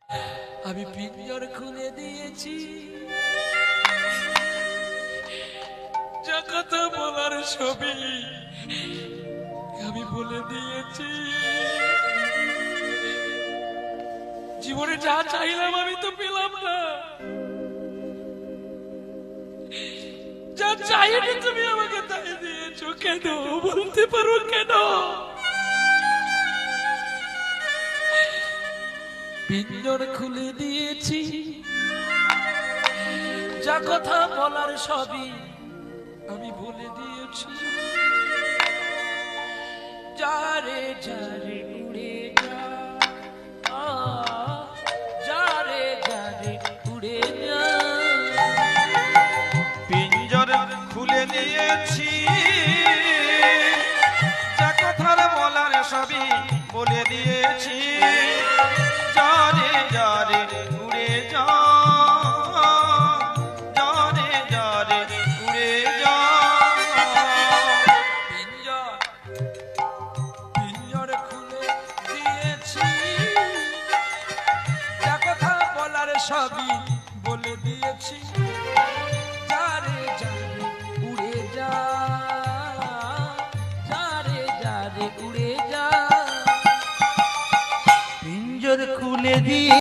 আমি পিঞ্জর খুলে দিয়েছি, যা কথা বলার সবই আমি বলে দিয়েছি। জীবনে যা চাইলাম আমি তো পেলাম না, যা চাইনি তুমি আমাকে তাই দিয়েছো। কেন বলতে পারো কেন? পিঞ্জর খুলে দিয়েছি, যা কথা বলার সবই আমি বলে দিয়েছি। যারে যারে উড়ে যা, যারে যারে উড়ে যা। পিঞ্জর খুলে দিয়েছি, যা কথার বলার সবই বলে দিয়েছি। যারে যারে উড়ে যা, যারে যারে উড়ে যা। পিঞ্জর খুলে দিয়েছি, যা কথা বলার সবই বলে দিয়েছি। যারে যারে উড়ে যা, যারে যারে উড়ে যা। পিঞ্জর খুলে দিয়ে